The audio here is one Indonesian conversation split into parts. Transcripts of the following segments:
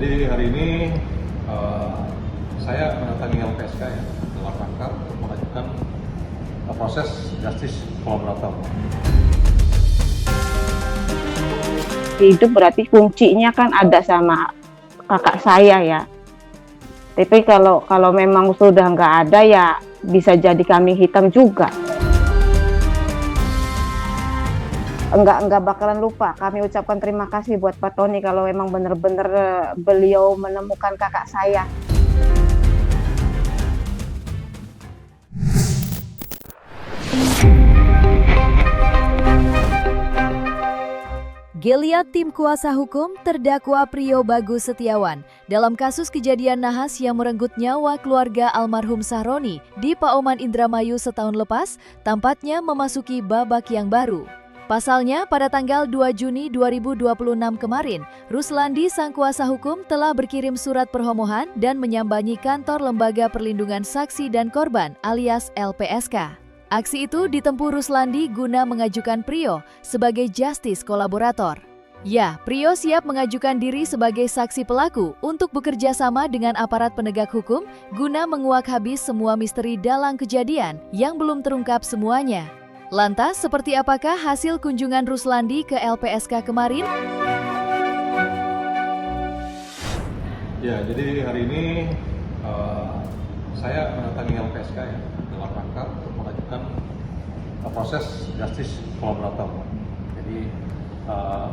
jadi hari ini saya mendatangi LPSK ya, dalam rangka untuk mengajukan proses justice kolaborator. Hidup berarti kuncinya kan ada sama kakak saya ya. Tapi kalau memang sudah nggak ada ya bisa jadi kambing hitam juga. Enggak bakalan lupa. Kami ucapkan terima kasih buat Pak Tony kalau memang benar-benar beliau menemukan kakak saya. Geliat tim kuasa hukum terdakwa Prio Bagus Setiawan dalam kasus kejadian nahas yang merenggut nyawa keluarga almarhum Sahroni di Paoman Indramayu setahun lepas tampaknya memasuki babak yang baru. Pasalnya, pada tanggal 2 Juni 2026 kemarin, Ruslandi sang kuasa hukum telah berkirim surat permohonan dan menyambangi kantor Lembaga Perlindungan Saksi dan Korban alias LPSK. Aksi itu ditempuh Ruslandi guna mengajukan Prio sebagai justice kolaborator. Ya, Prio siap mengajukan diri sebagai saksi pelaku untuk bekerja sama dengan aparat penegak hukum guna menguak habis semua misteri dalam kejadian yang belum terungkap semuanya. Lantas, seperti apakah hasil kunjungan Ruslandi ke LPSK kemarin? Ya, jadi hari ini saya mendatangi LPSK ya, dalam rangka untuk mengajukan proses justice kolaborator. Jadi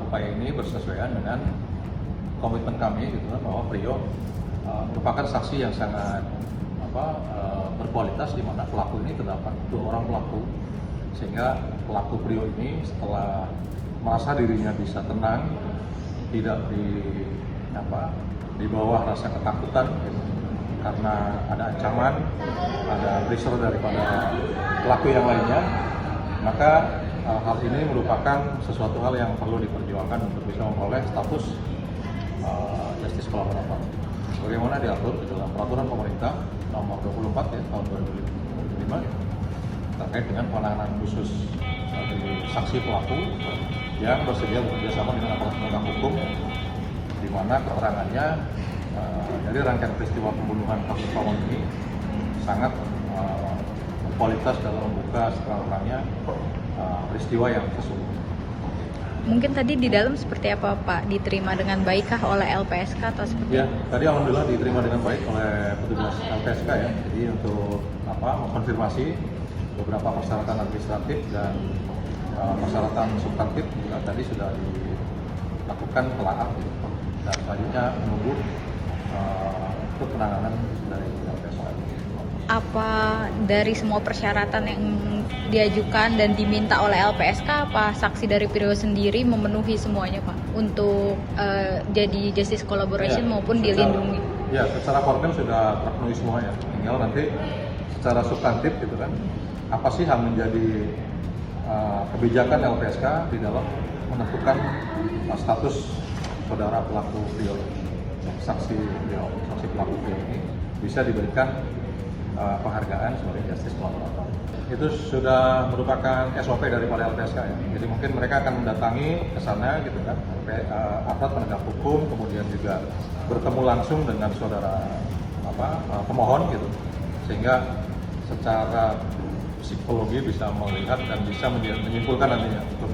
upaya ini bersesuaian dengan komitmen kami gitu kan, bahwa Prio merupakan saksi yang sangat berkualitas, di mana pelaku ini terdapat 2 orang pelaku, sehingga pelaku Prio ini setelah merasa dirinya bisa tenang, tidak di bawah rasa ketakutan gitu, karena ada ancaman, ada pressure daripada pelaku yang lainnya, maka hal ini merupakan sesuatu hal yang perlu diperjuangkan untuk bisa memperoleh status justice kolaborator sebagaimana diatur di dalam peraturan pemerintah nomor 24 ya tahun 2005 terkait dengan penanganan khusus dari saksi pelaku yang bersedia bekerjasama dengan aparat penegak hukum, di mana keterangannya dari rangkaian peristiwa pembunuhan kasus Paoman ini sangat berkualitas dalam membuka seterang-terangnya peristiwa yang sesungguhnya. Mungkin tadi di dalam seperti apa Pak? Diterima dengan baikkah oleh LPSK atau seperti ya, tadi alhamdulillah diterima dengan baik oleh petugas LPSK ya. Jadi untuk mengkonfirmasi beberapa persyaratan administratif dan persyaratan substantif juga tadi sudah dilakukan telaah gitu. Dan selanjutnya menunggu untuk penanganan dari LPSK. apa dari semua persyaratan yang diajukan dan diminta oleh LPSK, apa saksi dari Prio sendiri memenuhi semuanya Pak untuk jadi justice collaboration maupun dilindungi? Ya, secara formil sudah terpenuhi semuanya. Tinggal nanti secara substantif gitu kan, apa sih yang menjadi kebijakan LPSK di dalam menentukan status saudara pelaku Prio, saksi pelaku Prio ini bisa diberikan penghargaan sebagai justice kolaborator. Itu sudah merupakan SOP daripada LPSK ya. Jadi mungkin mereka akan mendatangi ke sana gitu kan, aparat penegak hukum, kemudian juga bertemu langsung dengan saudara pemohon gitu, sehingga secara psikologi bisa melihat dan bisa menyimpulkan nantinya untuk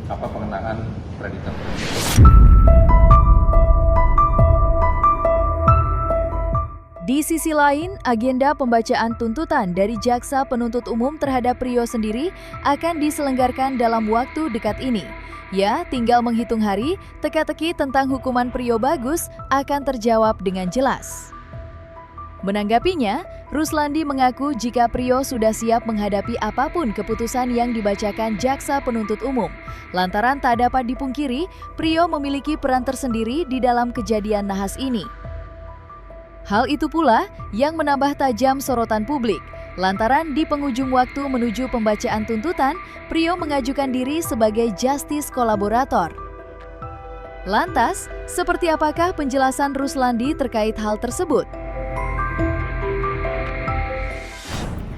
pengenaan predikat. Di sisi lain, agenda pembacaan tuntutan dari Jaksa Penuntut Umum terhadap Prio sendiri akan diselenggarkan dalam waktu dekat ini. Ya, tinggal menghitung hari, teka-teki tentang hukuman Prio Bagus akan terjawab dengan jelas. Menanggapinya, Ruslandi mengaku jika Prio sudah siap menghadapi apapun keputusan yang dibacakan Jaksa Penuntut Umum. Lantaran tak dapat dipungkiri, Prio memiliki peran tersendiri di dalam kejadian nahas ini. Hal itu pula yang menambah tajam sorotan publik, lantaran di penghujung waktu menuju pembacaan tuntutan, Prio mengajukan diri sebagai justice kolaborator. Lantas, seperti apakah penjelasan Ruslandi terkait hal tersebut?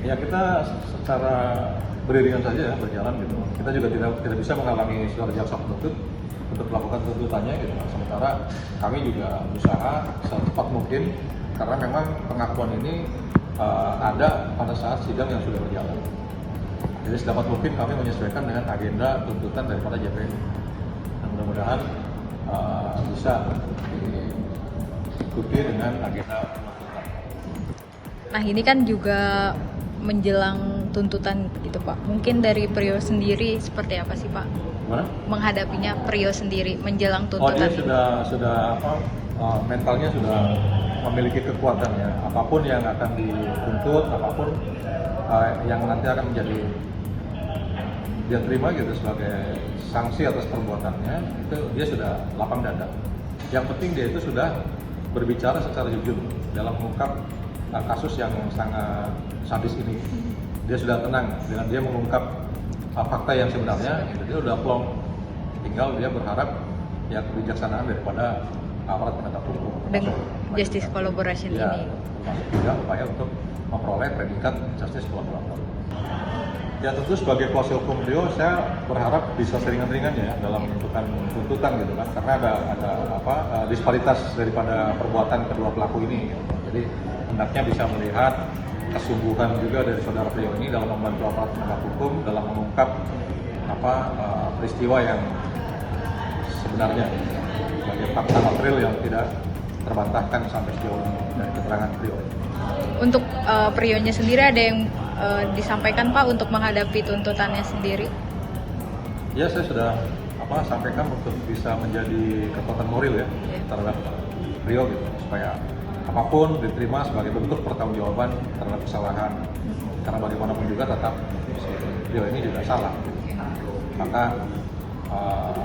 Ya, kita secara beriringan saja ya, berjalan gitu. kita juga tidak bisa menghalangi saudara jaksa penuntut untuk melakukan tuntutannya gitu. Sementara kami juga berusaha secepat mungkin karena memang pengakuan ini ada pada saat sidang yang sudah berjalan. Jadi sedapat mungkin kami menyesuaikan dengan agenda tuntutan daripada JPU. Dan mudah-mudahan bisa diikuti dengan agenda tuntutan. Nah ini kan juga menjelang tuntutan gitu Pak. Mungkin dari Prio sendiri seperti apa sih Pak? Gimana? Menghadapinya Prio sendiri menjelang Oh tuntutan. dia sudah mentalnya sudah memiliki kekuatan ya. Apapun yang akan dituntut, apapun yang nanti akan menjadi dia terima gitu sebagai sanksi atas perbuatannya, itu dia sudah lapang dada. Yang penting dia itu sudah berbicara secara jujur dalam mengungkap kasus yang sangat sadis ini. Dia sudah tenang dengan dia mengungkap fakta yang sebenarnya, gitu. Dia udah plong. Tinggal dia berharap ya kebijaksanaan daripada aparat penegak hukum. Dengan justice collaboration ya, ini. termasuk juga upaya untuk memperoleh predikat justice collaborator. Ya tentu sebagai kuasa hukum beliau, saya berharap bisa seringan-ringannya ya dalam menentukan tuntutan gitu kan, karena ada disparitas daripada perbuatan kedua pelaku ini. Gitu. Jadi hendaknya bisa melihat kesungguhan juga dari saudara beliau ini dalam membantu aparat penegak hukum dalam mengungkap peristiwa yang sebenarnya sebagai fakta material yang tidak terbantahkan sampai sejauh ini dari keterangan beliau. Untuk Prionya sendiri ada yang disampaikan Pak untuk menghadapi tuntutannya sendiri? Ya saya sudah sampaikan untuk bisa menjadi kekuatan moral ya terhadap Prio gitu, supaya apapun diterima sebagai bentuk pertanggungjawaban terhadap kesalahan. Karena bagaimanapun juga tetap si Prio ini juga salah, maka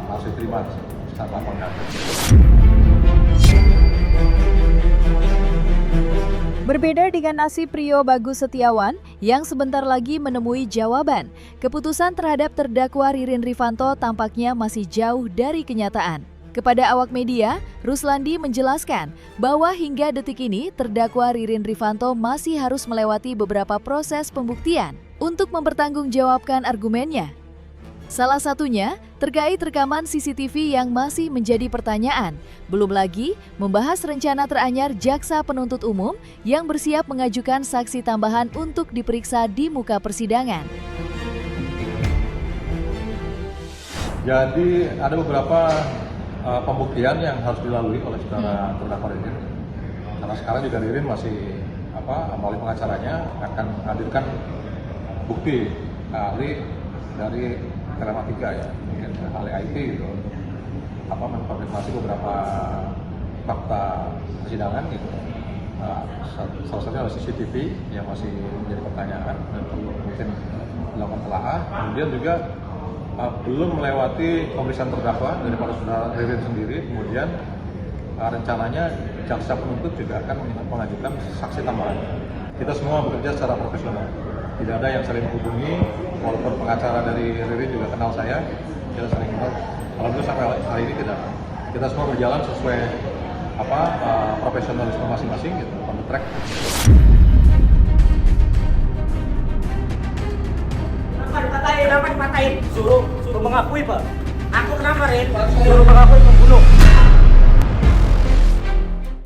harus diterima secara lapang dada. Berbeda dengan nasib Prio Bagus Setiawan yang sebentar lagi menemui jawaban, keputusan terhadap terdakwa Ririn Rifanto tampaknya masih jauh dari kenyataan. Kepada awak media, Ruslandi menjelaskan bahwa hingga detik ini terdakwa Ririn Rifanto masih harus melewati beberapa proses pembuktian untuk mempertanggungjawabkan argumennya. Salah satunya terkait rekaman CCTV yang masih menjadi pertanyaan. Belum lagi membahas rencana teranyar jaksa penuntut umum yang bersiap mengajukan saksi tambahan untuk diperiksa di muka persidangan. Jadi ada beberapa pembuktian yang harus dilalui oleh saudara terdakwa Ririn. Karena sekarang juga Ririn masih melalui pengacaranya akan menghadirkan bukti ahli dari telematika ya, mungkin ahli IT gitu, mengkonfirmasi beberapa fakta persidangan gitu. Salah satunya adalah CCTV yang masih menjadi pertanyaan dan perlu mungkin dilakukan telaah. Kemudian juga belum melewati pemeriksaan terdakwa daripada saudara Ririn sendiri. Kemudian rencananya jaksa penuntut juga akan mengajukan saksi tambahan. Kita semua bekerja secara profesional. Tidak ada yang saling menghubungi, walaupun pengacara dari Ririn juga kenal saya, kita saling kenal. Alhamdulillah sampai hari ini tidak. Kita semua berjalan sesuai profesionalisme masing-masing gitu, on the track. Kenapa dipatahin? Suruh mengakui Pak. Aku kenapa Rin? Suruh mengakui pembunuh.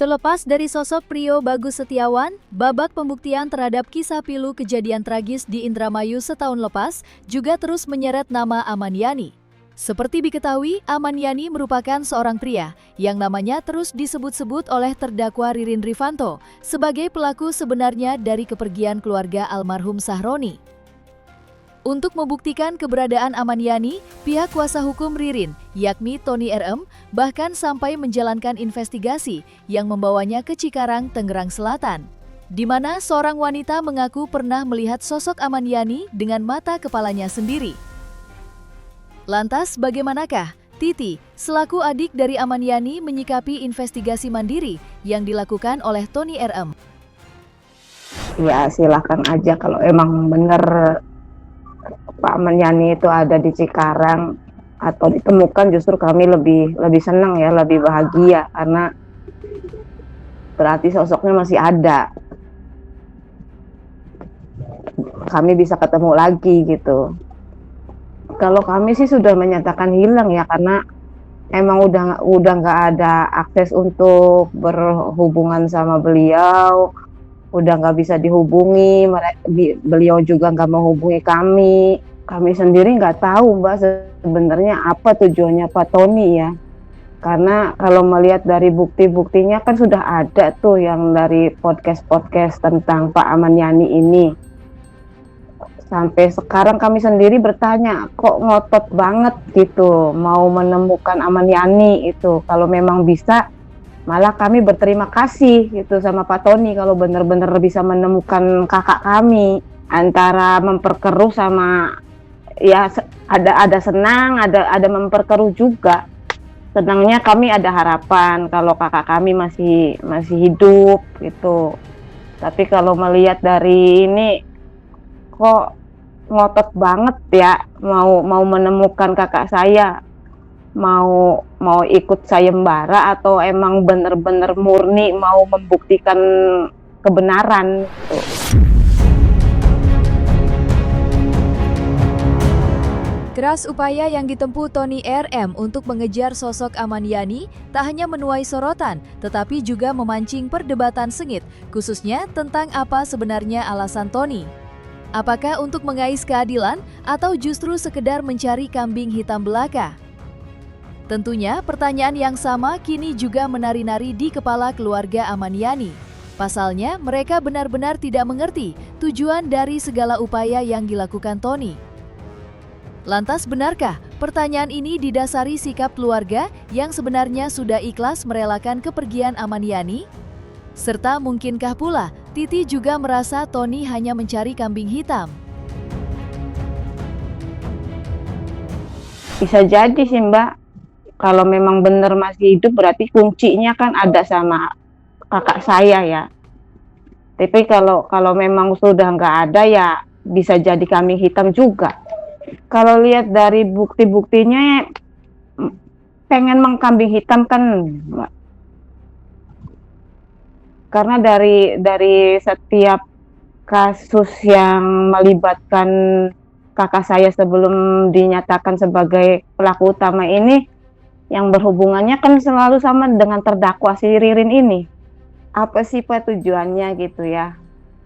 Terlepas dari sosok Prio Bagus Setiawan, babak pembuktian terhadap kisah pilu kejadian tragis di Indramayu setahun lepas juga terus menyeret nama Aman Yani. Seperti diketahui, Aman Yani merupakan seorang pria yang namanya terus disebut-sebut oleh terdakwa Ririn Rifanto sebagai pelaku sebenarnya dari kepergian keluarga almarhum Sahroni. Untuk membuktikan keberadaan Aman Yani, pihak kuasa hukum Ririn, yakni Tony RM, bahkan sampai menjalankan investigasi yang membawanya ke Cikarang, Tangerang Selatan, di mana seorang wanita mengaku pernah melihat sosok Aman Yani dengan mata kepalanya sendiri. Lantas bagaimanakah Titi, selaku adik dari Aman Yani, menyikapi investigasi mandiri yang dilakukan oleh Tony RM? Ya silakan aja kalau emang bener Pak Aman Yani itu ada di Cikarang atau ditemukan, justru kami lebih senang ya, lebih bahagia karena berarti sosoknya masih ada. Kami bisa ketemu lagi gitu. Kalau kami sih sudah menyatakan hilang ya, karena emang udah nggak ada akses untuk berhubungan sama beliau, udah nggak bisa dihubungi, beliau juga nggak menghubungi kami. Kami sendiri nggak tahu Mbak sebenarnya apa tujuannya Pak Tony ya. Karena kalau melihat dari bukti-buktinya kan sudah ada tuh yang dari podcast-podcast tentang Pak Ahmad Yani ini. Sampai sekarang kami sendiri bertanya, kok ngotot banget gitu mau menemukan Ahmad Yani itu. Kalau memang bisa, malah kami berterima kasih gitu sama Pak Tony kalau benar-benar bisa menemukan kakak kami. Antara memperkeruh sama ya ada senang, ada memperkeruh juga. Senangnya kami ada harapan kalau kakak kami masih hidup gitu. Tapi kalau melihat dari ini kok ngotot banget ya mau menemukan kakak saya, mau ikut sayembara atau emang bener-bener murni mau membuktikan kebenaran gitu. Keras upaya yang ditempuh Tony RM untuk mengejar sosok Ahmad Yani tak hanya menuai sorotan, tetapi juga memancing perdebatan sengit, khususnya tentang apa sebenarnya alasan Tony. Apakah untuk mengais keadilan atau justru sekedar mencari kambing hitam belaka? Tentunya pertanyaan yang sama kini juga menari-nari di kepala keluarga Ahmad Yani. Pasalnya mereka benar-benar tidak mengerti tujuan dari segala upaya yang dilakukan Tony. Lantas benarkah pertanyaan ini didasari sikap keluarga yang sebenarnya sudah ikhlas merelakan kepergian Ahmad Yani? Serta mungkinkah pula Titi juga merasa Tony hanya mencari kambing hitam? Bisa jadi sih Mbak, kalau memang benar masih hidup berarti kuncinya kan ada sama kakak saya ya. Tapi kalau memang sudah nggak ada ya bisa jadi kambing hitam juga. Kalau lihat dari bukti-buktinya pengen mengkambing hitam kan Mbak. Karena dari setiap kasus yang melibatkan kakak saya sebelum dinyatakan sebagai pelaku utama ini, yang berhubungannya kan selalu sama dengan terdakwa si Ririn ini. Apa sih Pak tujuannya gitu ya?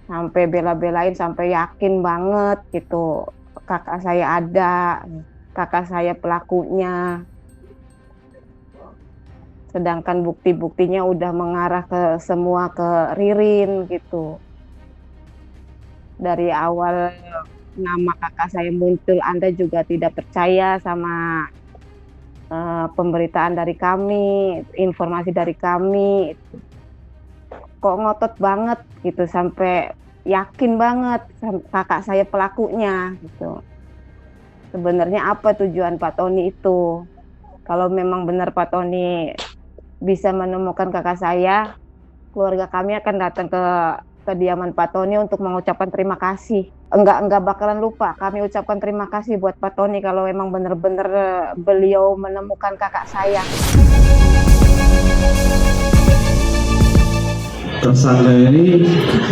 Sampai bela-belain, sampai yakin banget gitu kakak saya ada, kakak saya pelakunya. Sedangkan bukti-buktinya udah mengarah semua ke Ririn gitu. Dari awal nama kakak saya muncul, Anda juga tidak percaya sama pemberitaan dari kami, informasi dari kami. Kok ngotot banget gitu, sampai yakin banget kakak saya pelakunya gitu. Sebenarnya apa tujuan Pak Tony itu? Kalau memang benar Pak Tony bisa menemukan kakak saya, keluarga kami akan datang ke kediaman Pak Tony untuk mengucapkan terima kasih. Enggak bakalan lupa kami ucapkan terima kasih buat Pak Tony kalau memang benar-benar beliau menemukan kakak saya. Tersangka ini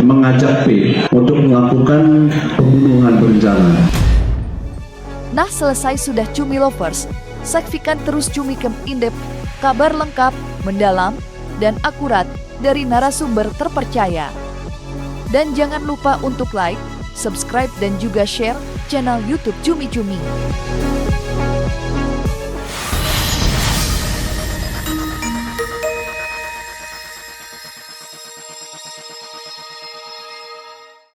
mengajak P untuk melakukan pembunuhan berencana. Nah, selesai sudah Cumi Lovers. Saksikan terus Cumi Camp In-Depth, kabar lengkap, mendalam, dan akurat dari narasumber terpercaya. Dan jangan lupa untuk like, subscribe, dan juga share channel YouTube Cumi Cumi.